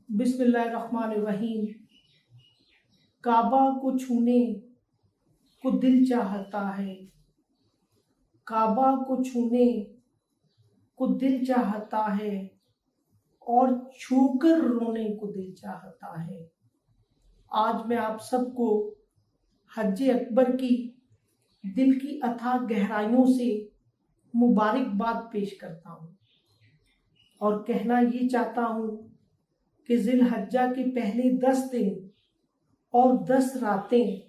बिस्मिल्लाहिर्रहमानिर्रहीम। काबा को छूने को दिल चाहता है, काबा को छूने को दिल चाहता है और छूकर रोने को दिल चाहता है। आज मैं आप सबको हज अकबर की दिल की अथाह गहराइयों से मुबारकबाद पेश करता हूँ और कहना ये चाहता हूँ कि जिलहज्जा के पहले 10 दिन और 10 रातें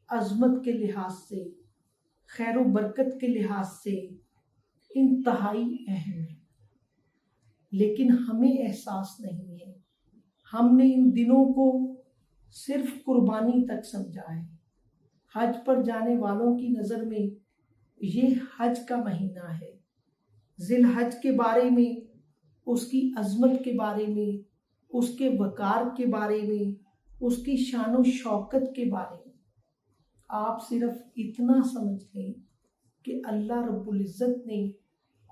अजमत के लिहाज से, खैर व बरकत के लिहाज से इंतहाई अहम है, लेकिन हमें एहसास नहीं है। हमने इन दिनों को सिर्फ कुर्बानी तक समझा है। हज पर जाने वालों की नज़र में ये हज का महीना है। जिलहज के बारे में, उसकी अजमत के बारे में, उसके वकार के बारे में, उसकी शान व शौकत के बारे में आप सिर्फ इतना समझ लें कि अल्लाह रब्बुल इज़्ज़त ने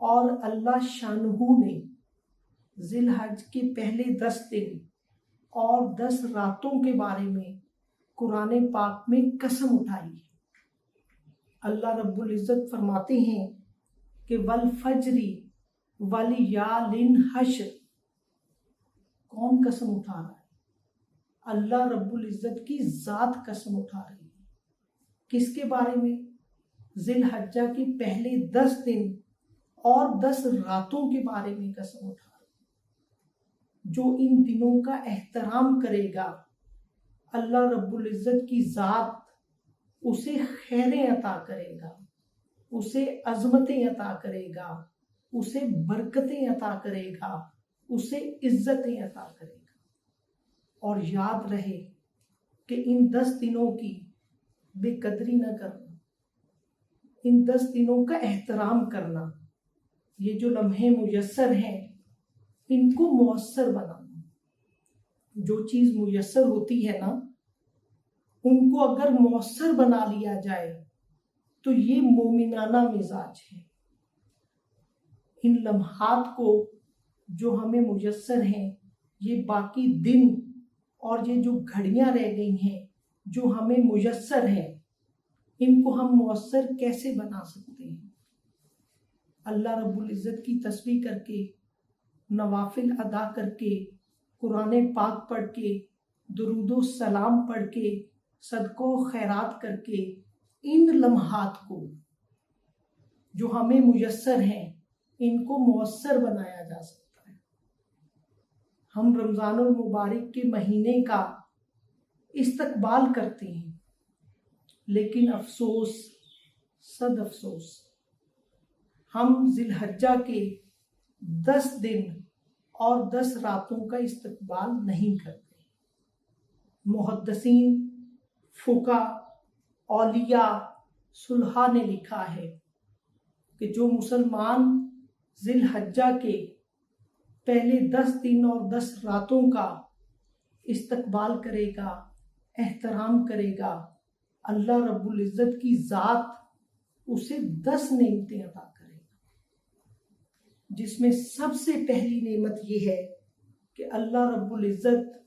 और अल्लाह शानहू ने जिलहज के पहले 10 दिन और 10 रातों के बारे में कुरान पाक में कसम उठाई है। अल्लाह रब्बुल इज़्ज़त फरमाते हैं कि वल फजरी वल यालिन हश्र। कौन कसम उठा रहा है? अल्लाह रब्बुल इज़्ज़त की ज़ात कसम उठा रही है। किसके बारे में? जिलहज्जा के पहले 10 दिन और 10 रातों के बारे में कसम उठा रही है। जो इन दिनों का एहतराम करेगा, अल्लाह रब्बुल इज़्ज़त की ज़ात उसे खैरें अता करेगा, उसे अज़मतें अता करेगा, उसे बरकतें अता करेगा, उसे इज्जतें अता करेगा। और याद रहे कि इन 10 दिनों की बेकदरी न करना, इन 10 दिनों का एहतराम करना, ये जो लम्हे मुयस्सर हैं इनको मुयस्सर बनाना। जो चीज़ मुयस्सर होती है ना, उनको अगर मुयस्सर बना लिया जाए तो ये मोमिनाना मिजाज है। इन लम्हात को जो हमें मुयस्सर हैं, ये बाकी दिन और ये जो घड़ियां रह गई हैं जो हमें मुयस्सर हैं, इनको हम मुयस्सर कैसे बना सकते हैं? अल्लाह रब्बुल इज़्ज़त की तस्बीह करके, नवाफिल अदा करके, कुरान पाक पढ़ के, दुरूदो सलाम पढ़ के, सदको खैरात करके इन लम्हात को जो हमें मुयस्सर हैं इनको मुयस्सर बनाया जा सकता है। हम रमज़ानुल मुबारक के महीने का इस्तकबाल करते हैं, लेकिन अफसोस, सद अफसोस, हम जिलहज्जा के 10 दिन और 10 रातों का इस्तकबाल नहीं करते। मुहद्दिसीन, फुका, औलिया, सुलहा ने लिखा है कि जो मुसलमान जिलहज्जा के पहले 10 दिन और 10 रातों का इस्तकबाल करेगा, एहतराम करेगा, अल्लाह रब्बुल इज़्ज़त की ज़ात उसे 10 नेमतें अता करेगा, जिसमें सबसे पहली नेमत ये है कि अल्लाह रब्बुल इज़्ज़त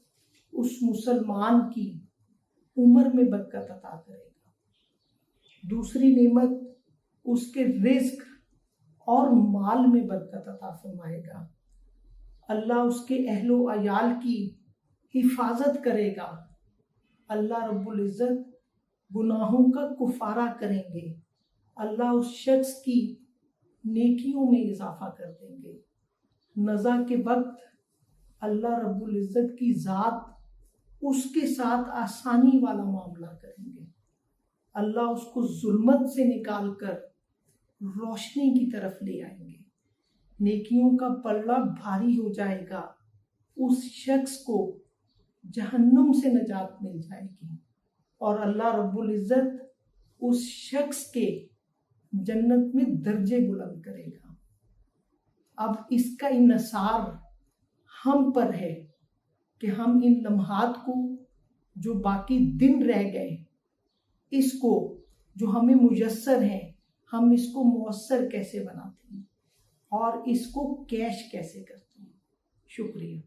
उस मुसलमान की उम्र में बरकत अता करेगा। दूसरी नेमत उसके रिज़्क और माल में बरकत अता फरमाएगा। अल्लाह उसके अहलो अयाल की हिफाजत करेगा। अल्लाह रब्बुल इज़्ज़त गुनाहों का कुफारा करेंगे। अल्लाह उस शख्स की नेकियों में इजाफा कर देंगे। नज़ा के वक्त अल्लाह रब्बुल इज़्ज़त की ज़ात उसके साथ आसानी वाला मामला करेंगे। अल्लाह उसको जुल्मत से निकाल कर रोशनी की तरफ ले आएंगे। नेकियों का पल्ला भारी हो जाएगा। उस शख्स को जहन्नुम से नजात मिल जाएगी और अल्लाह रब्बुल इज़्ज़त उस शख्स के जन्नत में दर्जे बुलंद करेगा। अब इसका इन्सार हम पर है कि हम इन लम्हात को जो बाकी दिन रह गए, इसको जो हमें मुयस्सर हैं, हम इसको मुयस्सर कैसे बनाते हैं और इसको कैश कैसे करते हैं। शुक्रिया।